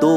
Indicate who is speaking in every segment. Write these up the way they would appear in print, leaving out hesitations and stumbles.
Speaker 1: 2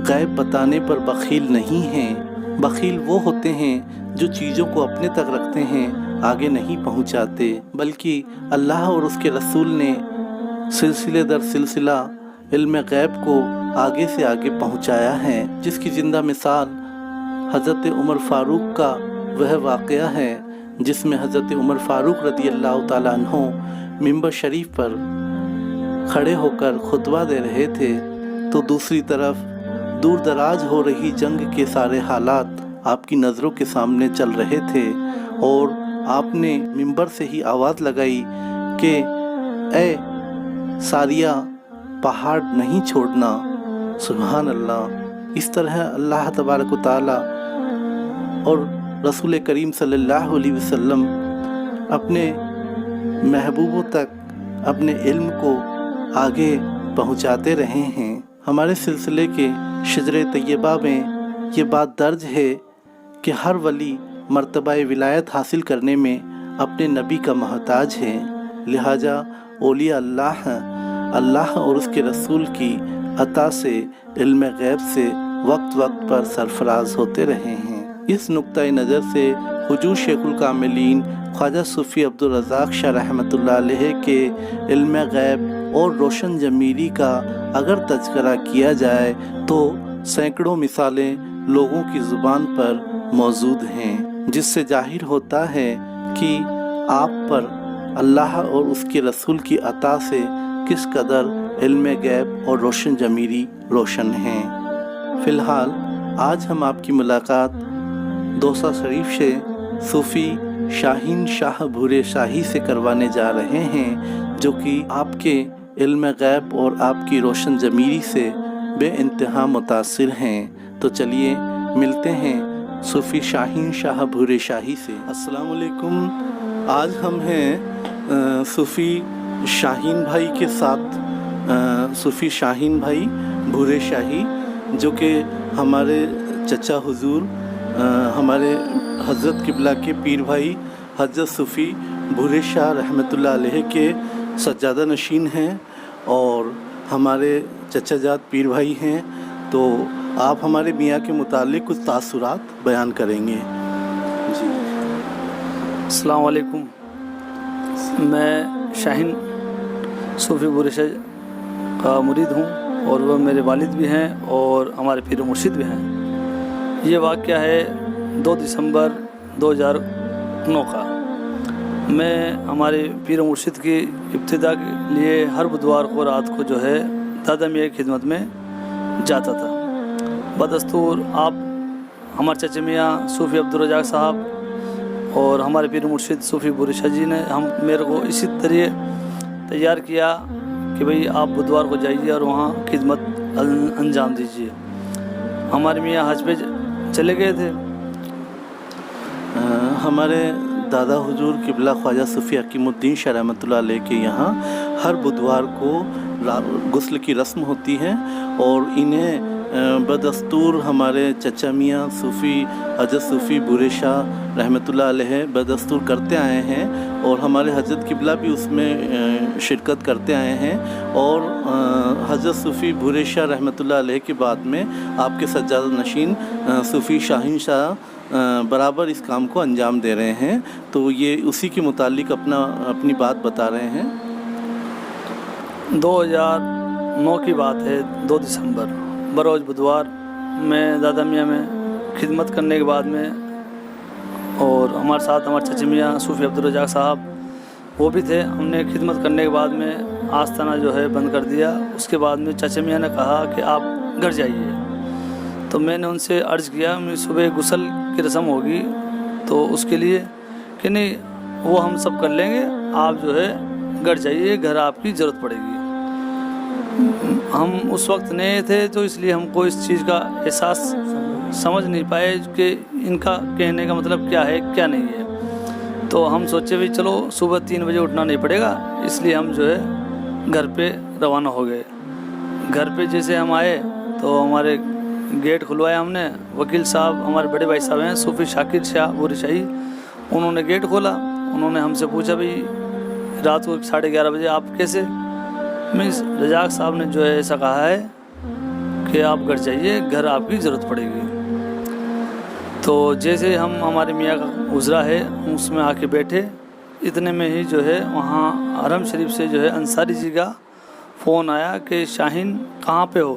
Speaker 1: غیب بتانے پر بخیل نہیں ہیں۔ بخیل وہ ہوتے ہیں جو چیزوں کو اپنے تک رکھتے ہیں، آگے نہیں پہنچاتے، بلکہ اللہ اور اس کے رسول نے سلسلے در سلسلہ علم غیب کو آگے سے آگے پہنچایا ہے، جس کی زندہ مثال حضرت عمر فاروق کا وہ واقعہ ہے جس میں حضرت عمر فاروق رضی اللہ تعالیٰ عنہ ممبر شریف پر کھڑے ہو کر خطبہ دے رہے تھے تو دوسری طرف دور دراز ہو رہی جنگ کے سارے حالات آپ کی نظروں کے سامنے چل رہے تھے، اور آپ نے ممبر سے ہی آواز لگائی کہ اے ساریہ، پہاڑ نہیں چھوڑنا۔ سبحان اللہ۔ اس طرح اللہ تبارک و تعالی اور رسول کریم صلی اللہ علیہ وسلم اپنے محبوبوں تک اپنے علم کو آگے پہنچاتے رہے ہیں۔ ہمارے سلسلے کے شجر طیبہ میں یہ بات درج ہے کہ ہر ولی مرتبہ ولایت حاصل کرنے میں اپنے نبی کا محتاج ہے، لہٰذا اولیاء اللہ اور اس کے رسول کی عطا سے علم غیب سے وقت وقت پر سرفراز ہوتے رہے ہیں۔ اس نقطۂ نظر سے حضور شیخ الکاملین خواجہ صوفی عبدالرزاق شاہ رحمۃ اللہ علیہ کے علم غیب اور روشن ضمیری کا اگر تذکرہ کیا جائے تو سینکڑوں مثالیں لوگوں کی زبان پر موجود ہیں، جس سے ظاہر ہوتا ہے کہ آپ پر اللہ اور اس کے رسول کی عطا سے کس قدر علم غیب اور روشن ضمیری روشن ہیں۔ فی الحال آج ہم آپ کی ملاقات دوسا شریف سے صوفی شاہین شاہ بھورے شاہی سے کروانے جا رہے ہیں، جو کہ آپ کے علم غیب اور آپ کی روشن ضمیری سے بے انتہا متاثر ہیں۔ تو چلیے ملتے ہیں صوفی شاہین شاہ بھورے شاہی سے۔ السلام علیکم۔ آج ہم ہیں صوفی شاہین بھائی کے ساتھ، صوفی شاہین بھائی بھورے شاہی، جو کہ ہمارے چچا حضور ہمارے حضرت قبلہ کے پیر بھائی حضرت صوفی بھورے شاہ رحمۃ اللہ علیہ کے سجادہ نشین ہیں اور ہمارے چچا جات پیر بھائی ہیں۔ تو آپ ہمارے میاں کے متعلق کچھ تاثرات بیان کریں گے۔ جی
Speaker 2: السلام علیکم۔ میں شاہین صوفی بھورے شاہ کا مرید ہوں اور وہ میرے والد بھی ہیں اور ہمارے پیر و مرشد بھی ہیں۔ یہ واقعہ ہے 2 دسمبر 2009 کا۔ میں ہمارے پیر و مرشد کی ابتدا کے لیے ہر بدوار کو رات کو جو ہے دادا میاں کی خدمت میں جاتا تھا۔ بدستور آپ ہمارے چچا میاں صوفی عبدالرزاق صاحب اور ہمارے پیر و مرشد صوفی بھورے شاہ جی نے میرے کو اسی طرح تیار کیا کہ بھئی آپ بدوار کو جائیے اور وہاں خدمت انجام دیجیے۔ ہمارے میاں حج پہ چلے گئے تھے۔
Speaker 1: ہمارے دادا حضور قبلہ خواجہ صوفی حکیم الدین شاہ رحمۃ اللہ علیہ کے یہاں ہر بدوار کو غسل کی رسم ہوتی ہے، اور انہیں بدستور ہمارے چچا میاں صوفی حضرت صوفی بھورے شاہ رحمۃ اللہ علیہ بدستور کرتے آئے ہیں، اور ہمارے حضرت قبلہ بھی اس میں شرکت کرتے آئے ہیں، اور حضرت صوفی بھورے شاہ رحمۃ اللہ علیہ کے بعد میں آپ کے سجادہ نشین صوفی شاہین شاہ برابر اس کام کو انجام دے رہے ہیں۔ تو یہ اسی کے متعلق اپنی بات بتا رہے ہیں۔
Speaker 2: 2009 کی بات ہے، 2 دسمبر بروز بدوار میں دادا میاں میں خدمت کرنے کے بعد میں، اور ہمارے ساتھ ہمارے چچا میاں صوفی عبدالرزاق صاحب وہ بھی تھے۔ ہم نے خدمت کرنے کے بعد میں آستانہ جو ہے بند کر دیا۔ اس کے بعد میں چچا میاں نے کہا کہ آپ گھر جائیے، تو میں نے ان سے عرض کیا میں صبح غسل کی رسم ہوگی تو اس کے لیے کہ نہیں وہ ہم سب کر لیں گے، آپ جو ہے گھر جائیے، گھر آپ کی ضرورت پڑے گی۔ ہم اس وقت نئے تھے تو اس لیے ہم کو اس چیز کا احساس سمجھ نہیں پائے کہ ان کا کہنے کا مطلب کیا ہے کیا نہیں ہے۔ تو ہم سوچے بھی چلو صبح 3 بجے اٹھنا نہیں پڑے گا، اس لیے ہم جو ہے گھر پہ روانہ ہو گئے۔ گھر پہ جیسے ہم آئے تو ہمارے گیٹ کھلوایا ہم نے، وکیل صاحب ہمارے بڑے بھائی صاحب ہیں صوفی شاکر شاہ بھورے شاہی، انہوں نے گیٹ کھولا۔ انہوں نے ہم سے پوچھا بھئی رات کو 11:30 بجے آپ کیسے؟ رزاق صاحب نے جو ہے ایسا کہا ہے کہ کہ آپ گھر جائیے، گھر آپ کی ضرورت پڑے گی۔ تو جیسے ہمارے میاں کا گزرا ہے اس میں آ کے بیٹھے، اتنے میں ہی جو ہے وہاں حرم شریف سے جو ہے انصاری جی کا فون آیا کہ شاہین کہاں پہ ہو؟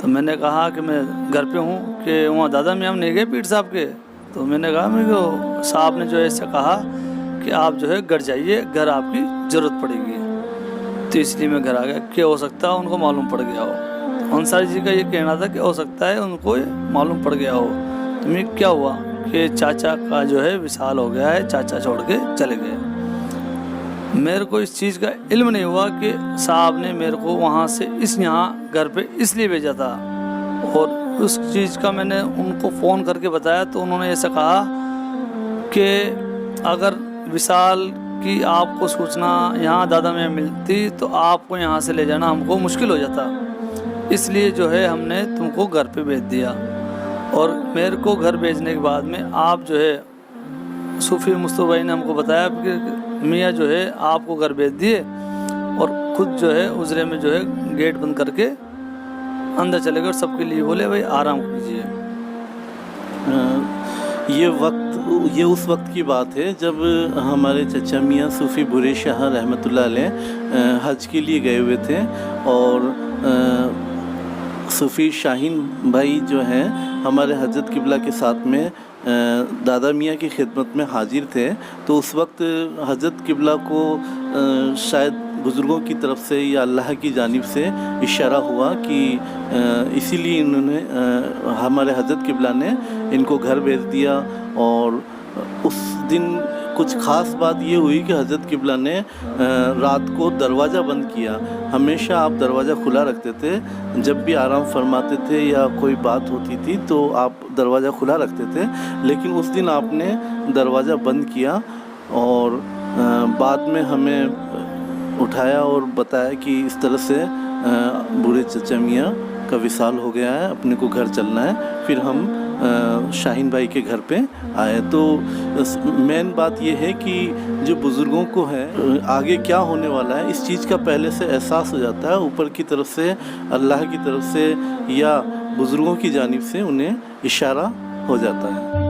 Speaker 2: تو میں نے کہا کہ میں گھر پہ ہوں، کہ وہاں دادا میاں نہیں گئے پیر صاحب کے؟ تو میں نے کہا میرے کو صاحب نے جو ہے ایسا کہا کہ آپ جو ہے گھر جائیے، گھر آپ کی ضرورت پڑے گی۔ تو اس لیے میں گھر آ گیا کہ ہو سکتا ہے ان کو معلوم پڑ گیا ہو۔ انصاری جی کا یہ کہنا تھا کہ ہو سکتا ہے ان کو معلوم پڑ گیا ہو۔ تو میں کیا ہوا کہ چاچا کا جو ہے وصال ہو گیا ہے، چاچا چھوڑ کے چلے گئے۔ میرے کو اس چیز کا علم نہیں ہوا کہ صاحب نے میرے کو وہاں سے یہاں گھر پہ اس لیے بھیجا تھا، اور اس چیز کا میں نے ان کو فون کر کے بتایا تو انہوں نے ایسا کہا کہ اگر وصال کی آپ کو سوچنا یہاں دادا میں ملتی تو آپ کو یہاں سے لے جانا ہم کو مشکل ہو جاتا، اس لیے جو ہے ہم نے تم کو گھر پہ بھیج دیا۔ اور میرے کو گھر بھیجنے کے بعد میں آپ جو ہے صوفی مصطفیٰ بھائی نے ہم کو بتایا کہ میاں جو ہے آپ کو گھر بھیج دیے اور خود جو ہے اجرے میں جو ہے گیٹ بند کر کے اندر چلے گئے اور سب کے لیے بولے بھائی آرام کیجیے۔
Speaker 1: یہ اس وقت کی بات ہے جب ہمارے چچا میاں صوفی بھورے شاہ رحمۃ اللہ علیہ حج کے لیے گئے ہوئے تھے، اور صوفی شاہین بھائی جو ہیں ہمارے حضرت قبلہ کے ساتھ میں دادا میاں کی خدمت میں حاضر تھے۔ تو اس وقت حضرت قبلہ کو شاید بزرگوں کی طرف سے یا اللہ کی جانب سے اشارہ ہوا کہ اسی لیے انہوں نے ہمارے حضرت قبلہ نے ان کو گھر بھیج دیا۔ اور اس دن کچھ خاص بات یہ ہوئی کہ حضرت قبلہ نے رات کو دروازہ بند کیا۔ ہمیشہ آپ دروازہ کھلا رکھتے تھے، جب بھی آرام فرماتے تھے یا کوئی بات ہوتی تھی تو آپ دروازہ کھلا رکھتے تھے، لیکن اس دن آپ نے دروازہ بند کیا اور بعد میں ہمیں اٹھایا اور بتایا کہ اس طرح سے بوڑھے چچا میاں کا وصال ہو گیا ہے، اپنے کو گھر چلنا ہے۔ پھر ہم شاہین بھائی کے گھر پہ آئے۔ تو مین بات یہ ہے کہ جو بزرگوں کو ہے آگے کیا ہونے والا ہے اس چیز کا پہلے سے احساس ہو جاتا ہے، اوپر کی طرف سے اللہ کی طرف سے یا بزرگوں کی جانب سے انہیں اشارہ ہو جاتا ہے۔